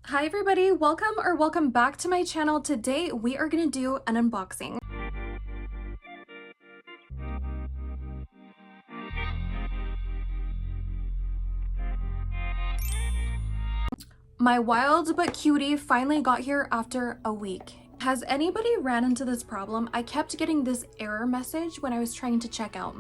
Hi everybody, welcome back to my channel. Today we are gonna do an unboxing. My Wild But Cutie finally got here after a week. Has anybody ran into this problem? I kept getting this error message when I was trying to check out.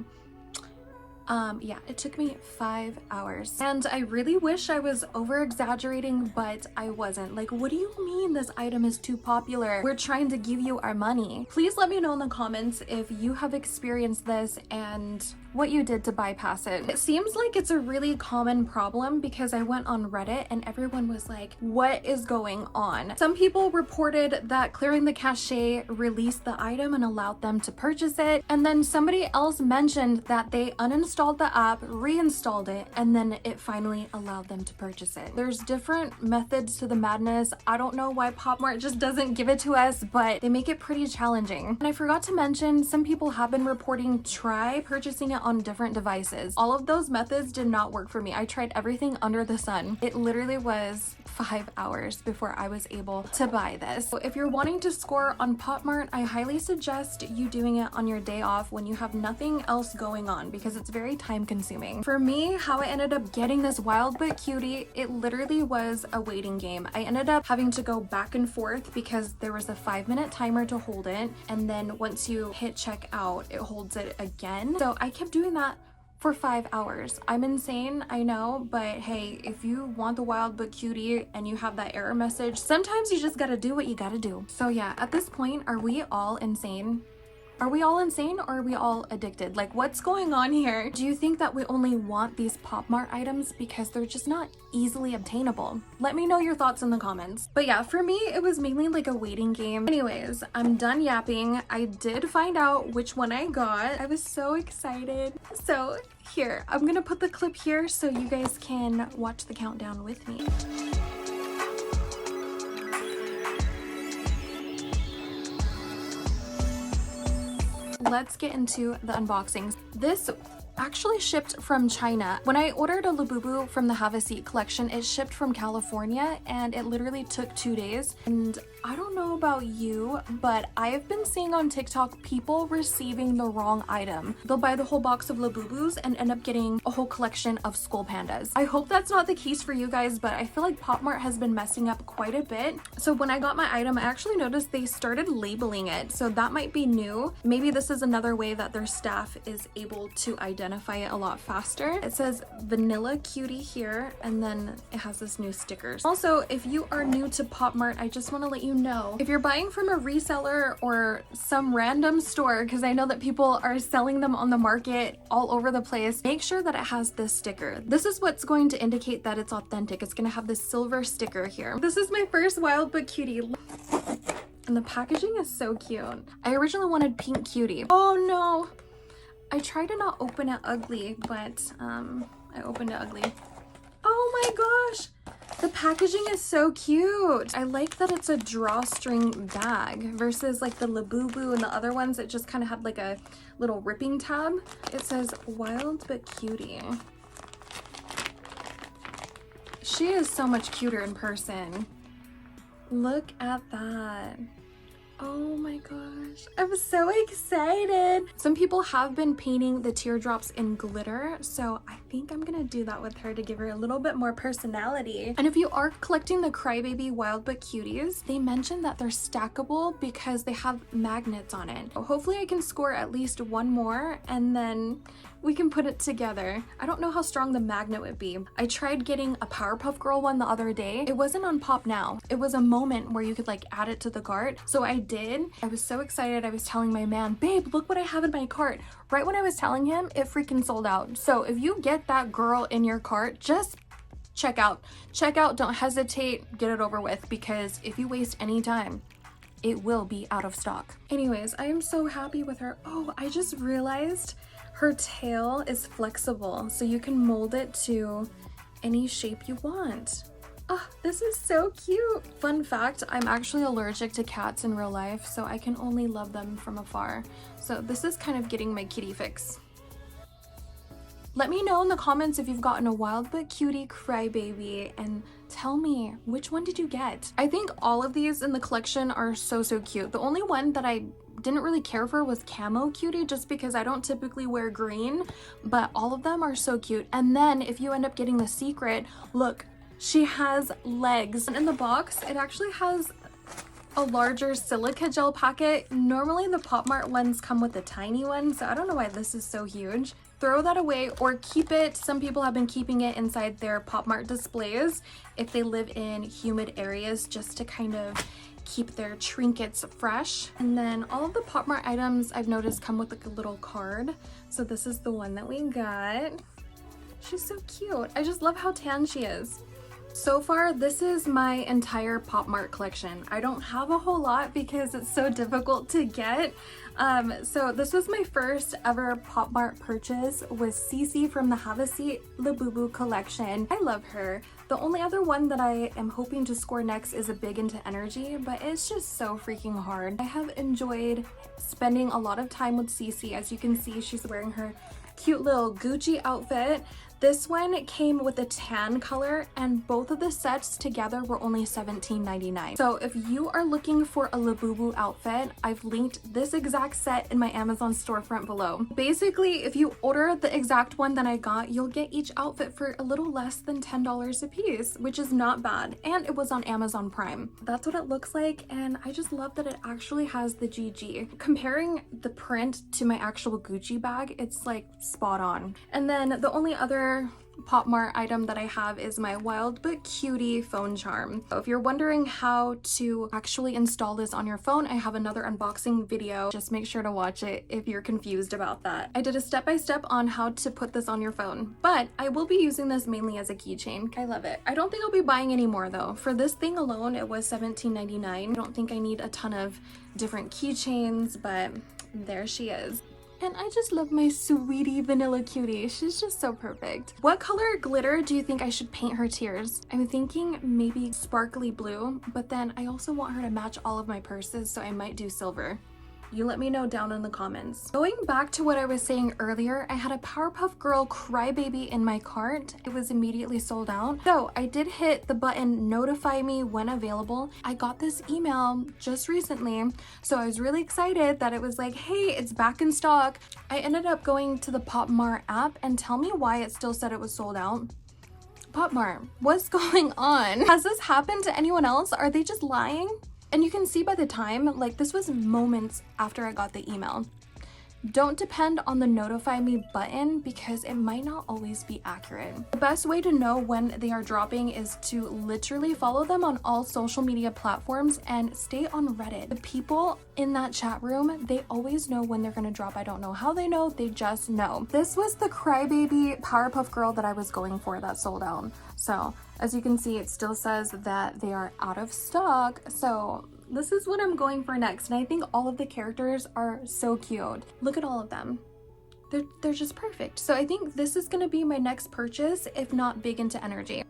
Yeah, it took me 5 hours. And I really wish I was over exaggerating, but I wasn't. Like, what do you mean this item is too popular? We're trying to give you our money. Please let me know in the comments if you have experienced this and what you did to bypass it. It seems like it's a really common problem because I went on Reddit and everyone was like, what is going on? Some people reported that clearing the cache released the item and allowed them to purchase it. And then somebody else mentioned that they uninstalled the app, reinstalled it, and then it finally allowed them to purchase it. There's different methods to the madness. I don't know why PopMart just doesn't give it to us, but they make it pretty challenging. And I forgot to mention, some people have been reporting try purchasing it on different devices. All of those methods did not work for me. I tried everything under the sun. It literally was 5 hours before I was able to buy this. So if you're wanting to score on PopMart, I highly suggest you doing it on your day off when you have nothing else going on because it's very time consuming. For me, how I ended up getting this Wild But Cutie, it literally was a waiting game. I ended up having to go back and forth because there was a 5-minute timer to hold it, and then once you hit checkout, it holds it again. So I kept doing that for 5 hours. I'm insane, I know, but hey, if you want the Wild But Cutie and you have that error message, sometimes you just gotta do what you gotta do. So yeah, at this point, are we all insane? Are we all insane or are we all addicted? Like, what's going on here? Do you think that we only want these PopMart items because they're just not easily obtainable? Let me know your thoughts in the comments. But yeah, for me, it was mainly like a waiting game. Anyways, I'm done yapping. I did find out which one I got. I was so excited. So here, I'm gonna put the clip here so you guys can watch the countdown with me. Let's get into the unboxings. This actually shipped from China. When I ordered a Labubu from the Have a Seat collection, it shipped from California and it literally took 2 days. And I don't know about you, but I've been seeing on TikTok people receiving the wrong item. They'll buy the whole box of Labubus and end up getting a whole collection of skull pandas. I hope that's not the case for you guys, but I feel like PopMart has been messing up quite a bit. So when I got my item, I actually noticed they started labeling it. So that might be new. Maybe this is another way that their staff is able to identify it a lot faster. It says Vanilla Cutie here, and then it has this new stickers. Also, if you are new to PopMart, I just want to let you know, if you're buying from a reseller or some random store, because I know that people are selling them on the market all over the place, make sure that it has this sticker. This is what's going to indicate that it's authentic. It's going to have this silver sticker here. This is my first Wild But Cutie. And the packaging is so cute. I originally wanted Pink Cutie. Oh no! I tried to not open it ugly, but I opened it ugly. Oh my gosh! The packaging is so cute. I like that it's a drawstring bag versus like the Labubu and the other ones that just kind of had like a little ripping tab. It says Wild But Cutie. She is so much cuter in person. Look at that. Oh my gosh, I'm so excited. Some people have been painting the teardrops in glitter, so I think I'm gonna do that with her to give her a little bit more personality. And if you are collecting the CryBaby Wild But Cuties, they mentioned that they're stackable because they have magnets on it. Hopefully I can score at least one more and then we can put it together. I don't know how strong the magnet would be. I tried getting a Powerpuff Girl one the other day. It wasn't on Pop Now. It was a moment where you could like add it to the cart. So I did. I was so excited. I was telling my man, babe, look what I have in my cart. Right when I was telling him, it freaking sold out. So if you get that girl in your cart, just check out. Check out, don't hesitate, get it over with, because if you waste any time, it will be out of stock. Anyways, I am so happy with her. Oh, I just realized her tail is flexible, so you can mold it to any shape you want. Oh, this is so cute. Fun fact, I'm actually allergic to cats in real life, so I can only love them from afar. So this is kind of getting my kitty fix. Let me know in the comments if you've gotten a Wild But Cutie CryBaby and Tell me, which one did you get? I think all of these in the collection are so cute. The only one that I didn't really care for was Camo Cutie, just because I don't typically wear green, but all of them are so cute. And then if you end up getting the secret, look, she has legs. And in the box, it actually has a larger silica gel packet. Normally the Pop Mart ones come with a tiny one, so I don't know why this is so huge. Throw that away or keep it. Some people have been keeping it inside their Pop Mart displays if they live in humid areas, just to kind of keep their trinkets fresh. And then all of the Pop Mart items I've noticed come with like a little card. So this is the one that we got. She's so cute. I just love how tan she is. So far, this is my entire Pop Mart collection. I don't have a whole lot because it's so difficult to get. So this was my first ever Pop Mart purchase, with Cece from the Have a Seat Labubu collection. I love her. The only other one that I am hoping to score next is a Big Into Energy, but it's just so freaking hard. I have enjoyed spending a lot of time with Cece. As you can see, she's wearing her cute little Gucci outfit. This one came with a tan color, and both of the sets together were only $17.99. So if you are looking for a Labubu outfit, I've linked this exact set in my Amazon storefront below. Basically, if you order the exact one that I got, you'll get each outfit for a little less than $10 a piece, which is not bad. And it was on Amazon Prime. That's what it looks like, and I just love that it actually has the GG. Comparing the print to my actual Gucci bag, it's like spot on. And then the only other Pop Mart item that I have is my Wild But Cutie phone charm. So if you're wondering how to actually install this on your phone, I have another unboxing video. Just make sure to watch it if you're confused about that. I did a step-by-step on how to put this on your phone, but I will be using this mainly as a keychain. I love it. I don't think I'll be buying any more though. For this thing alone, it was $17.99. I don't think I need a ton of different keychains, but there she is. And I just love my sweetie vanilla cutie. She's just so perfect. What color glitter do you think I should paint her tears? I'm thinking maybe sparkly blue, but then I also want her to match all of my purses, so I might do silver. You let me know down in the comments. Going back to what I was saying earlier, I had a Powerpuff Girl CryBaby in my cart. It was immediately sold out. So I did hit the button notify me when available. I got this email just recently, so I was really excited that it was like, hey, it's back in stock. I ended up going to the Pop Mart app, and tell me why it still said it was sold out. Pop Mart, what's going on? Has this happened to anyone else? Are they just lying? And you can see by the time, like, this was moments after I got the email. Don't depend on the notify me button because it might not always be accurate. The best way to know when they are dropping is to literally follow them on all social media platforms and stay on Reddit. The people in that chat room, they always know when they're gonna drop. I don't know how they know, they just know. This was the CryBaby Powerpuff Girl that I was going for that sold out. So as you can see, it still says that they are out of stock. So this is what I'm going for next, and I think all of the characters are so cute. Look at all of them. They're just perfect. So I think this is gonna be my next purchase, if not Big Into Energy.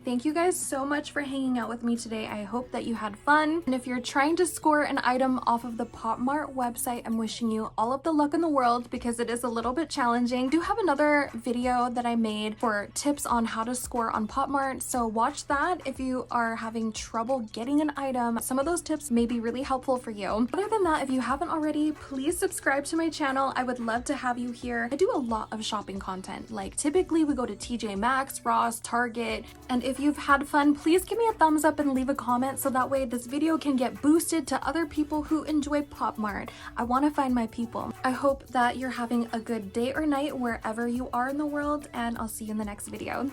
Thank you guys so much for hanging out with me today. I hope that you had fun. And if you're trying to score an item off of the Pop Mart website, I'm wishing you all of the luck in the world because it is a little bit challenging. I do have another video that I made for tips on how to score on Pop Mart, so watch that if you are having trouble getting an item. Some of those tips may be really helpful for you. Other than that, if you haven't already, please subscribe to my channel. I would love to have you here. I do a lot of shopping content. Like typically we go to TJ Maxx, Ross, Target, and if you've had fun, please give me a thumbs up and leave a comment so that way this video can get boosted to other people who enjoy Pop Mart. I want to find my people. I hope that you're having a good day or night wherever you are in the world, and I'll see you in the next video.